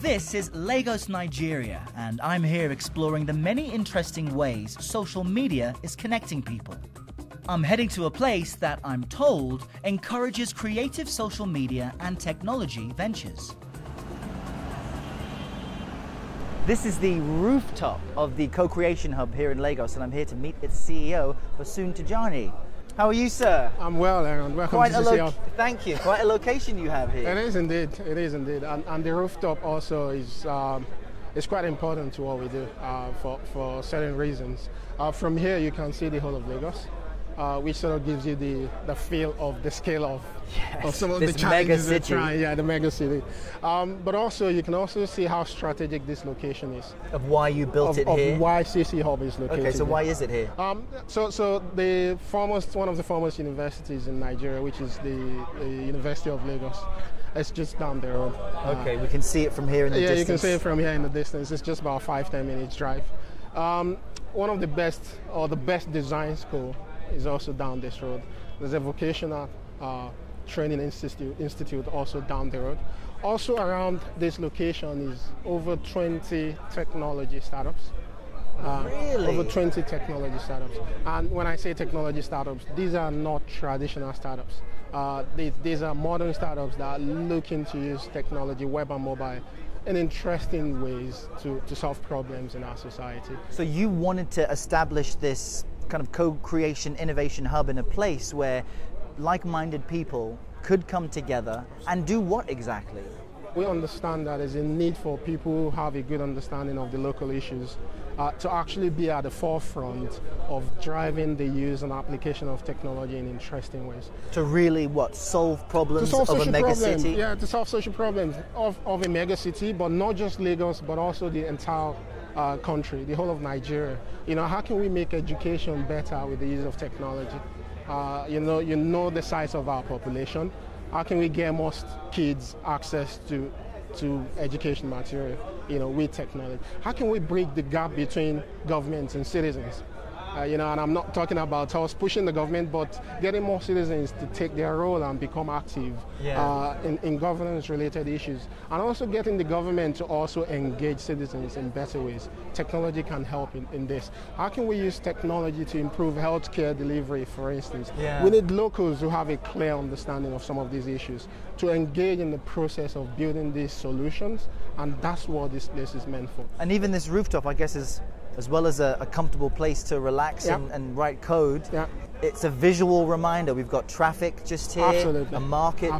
This is Lagos, Nigeria, and I'm here exploring the many interesting ways social media is connecting people. I'm heading to a place that I'm told encourages creative social media and technology ventures. This is the rooftop of the co-creation hub here in Lagos, and I'm here to meet its CEO, Bosun Tijani. How are you, sir? I'm well, Aaron. Welcome to CCL. Thank you. Quite a location you have here. It is indeed. It is indeed. And the rooftop also is quite important to what we do for certain reasons. From here, you can see the whole of Lagos, which sort of gives you the feel of the scale of some of the challenges we're trying. Yeah, the mega city. But also, you can also see how strategic this location is. Of why you built it here? Of why CC Hub is located. Okay, so why is it here? So one of the foremost universities in Nigeria, which is the University of Lagos, it's just down the road. Okay, we can see it from here in the distance. Yeah, you can see it from here in the distance. It's just about 5-10 minutes drive. One of the best design school is also down this road. There's a vocational training institute also down the road. Also around this location is over 20 technology startups. Really? Over 20 technology startups. And when I say technology startups, these are not traditional startups. These are modern startups that are looking to use technology, web and mobile, in interesting ways to solve problems in our society. So you wanted to establish this kind of co-creation innovation hub in a place where like-minded people could come together and do what exactly? We understand that there's a need for people who have a good understanding of the local issues to actually be at the forefront of driving the use and application of technology in interesting ways. To really solve problems of a mega city? Yeah, to solve social problems of a mega city, but not just Lagos, but also the entire country, the whole of Nigeria. How can we make education better with the use of technology? You know the size of our population. How can we get most kids access to education material, with technology? How can we break the gap between governments and citizens? And I'm not talking about us pushing the government, but getting more citizens to take their role and become active in governance-related issues. And also getting the government to also engage citizens in better ways. Technology can help in this. How can we use technology to improve healthcare delivery, for instance? Yeah. We need locals who have a clear understanding of some of these issues to engage in the process of building these solutions, and that's what this place is meant for. And even this rooftop, I guess, is as well as a comfortable place to relax and write code. Yeah. It's a visual reminder. We've got traffic just here, Absolutely. A market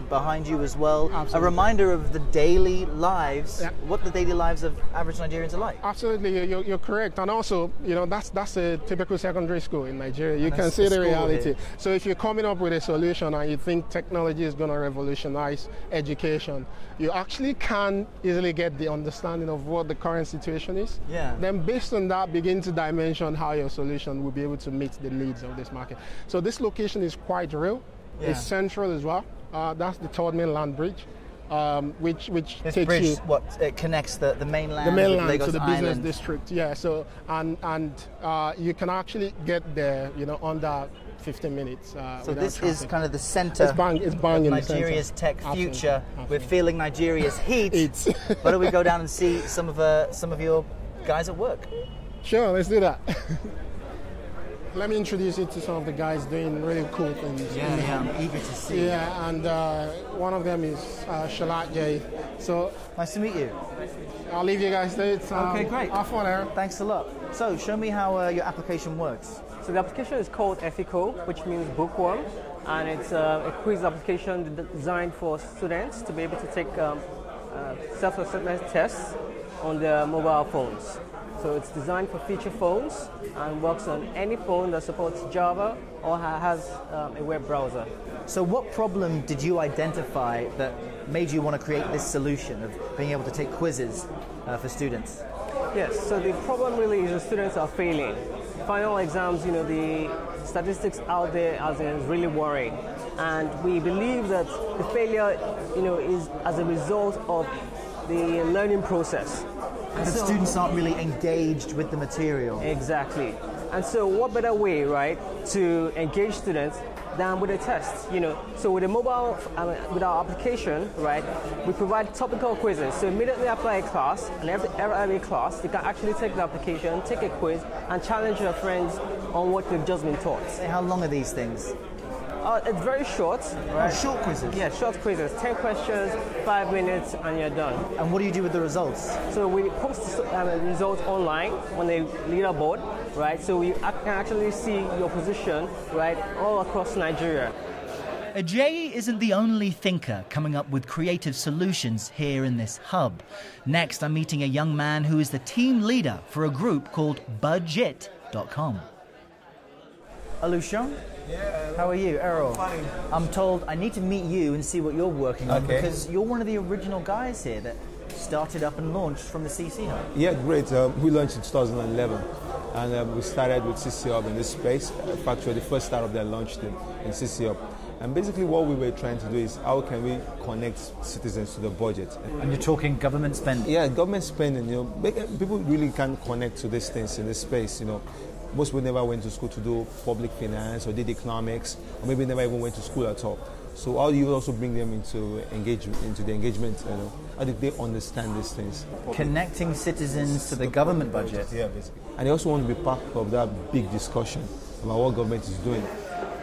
behind you as well. Absolutely. A reminder of the daily lives, what the daily lives of average Nigerians are like. Absolutely, you're correct. And also, that's a typical secondary school in Nigeria. You can see the reality. So if you're coming up with a solution and you think technology is going to revolutionize education, you actually can easily get the understanding of what the current situation is. Yeah. Then based on that, begin to dimension how your solution will be able to meet the needs of this market. So this location is quite real. Yeah. It's central as well. That's the Third Mainland Bridge, which this takes bridge, you. It connects the mainland with Lagos to the Island. business district. Yeah. So and you can actually get there, under 15 minutes. So this traffic. is kind of the center of Nigeria's tech future. Absolutely. We're feeling Nigeria's heat. Why don't we go down and see some of your guys at work? Sure, let's do that. Let me introduce you to some of the guys doing really cool things. Yeah, I'm eager to see. Yeah, and one of them is Shalat J. So nice to meet you. I'll leave you guys there. Okay, great. Have fun, Aaron. Thanks a lot. So, show me how your application works. So the application is called Ethical, which means bookworm, and it's a quiz application designed for students to be able to take self-assessment tests on their mobile phones. So it's designed for feature phones and works on any phone that supports Java or has a web browser. So what problem did you identify that made you want to create this solution of being able to take quizzes for students? Yes, so the problem really is the students are failing. Final exams, the statistics out there is really worrying. And we believe that the failure, is as a result of the learning process. And the students aren't really engaged with the material. Exactly. And so what better way, right, to engage students than with a test. So with a mobile, with our application, right, we provide topical quizzes. So immediately after a class, and every class, you can actually take the application, take a quiz, and challenge your friends on what they've just been taught. How long are these things? It's very short. Right? Oh, short quizzes? Yeah, short quizzes. 10 questions, 5 minutes, and you're done. And what do you do with the results? So we post the results online on a leaderboard, right? So we can actually see your position, right, all across Nigeria. Ajayi isn't the only thinker coming up with creative solutions here in this hub. Next, I'm meeting a young man who is the team leader for a group called Budget.com. Alushan? Yeah. How are you, Errol? Fine. I'm told I need to meet you and see what you're working on, Okay. because you're one of the original guys here that started up and launched from the CC Hub. Yeah, great. We launched in 2011, and we started with CC Hub in this space. In fact, we're the first startup that launched in CC Hub. And basically what we were trying to do is how can we connect citizens to the budget. And you're talking government spending? Yeah, government spending, people really can't connect to these things in this space, Most people never went to school to do public finance or did economics, or maybe never even went to school at all. So how do you also bring them into the engagement? How do they understand these things? Connecting citizens to the government budget. Yeah, basically. And they also want to be part of that big discussion about what government is doing.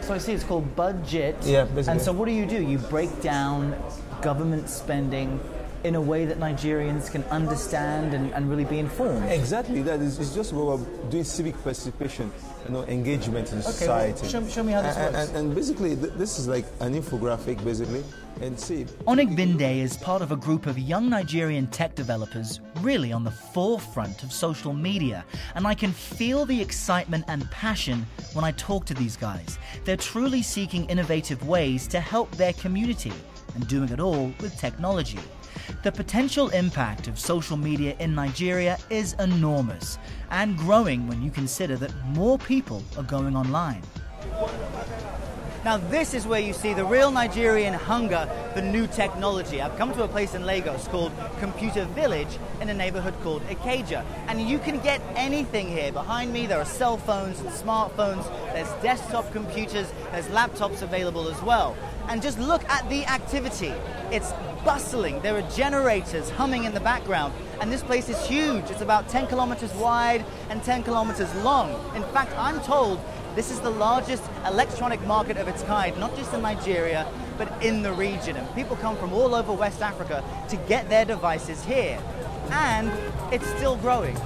So I see it's called Budget. Yeah, basically. And so what do? You break down government spending in a way that Nigerians can understand and really be informed. Exactly. That is, it's just about doing civic participation, engagement in society. Well, show me how this works. And basically, this is like an infographic, basically. And see. Onigbinde is part of a group of young Nigerian tech developers really on the forefront of social media. And I can feel the excitement and passion when I talk to these guys. They're truly seeking innovative ways to help their community and doing it all with technology. The potential impact of social media in Nigeria is enormous and growing when you consider that more people are going online. Now this is where you see the real Nigerian hunger for new technology. I've come to a place in Lagos called Computer Village in a neighborhood called Ikeja. And you can get anything here. Behind me there are cell phones and smartphones, there's desktop computers, there's laptops available as well. And just look at the activity. It's bustling. There are generators humming in the background. And this place is huge. It's about 10 kilometers wide and 10 kilometers long. In fact, I'm told this is the largest electronic market of its kind, not just in Nigeria, but in the region. And people come from all over West Africa to get their devices here. And it's still growing.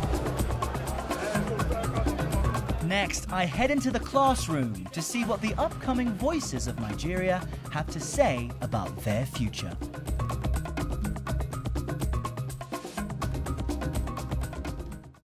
Next, I head into the classroom to see what the upcoming voices of Nigeria have to say about their future.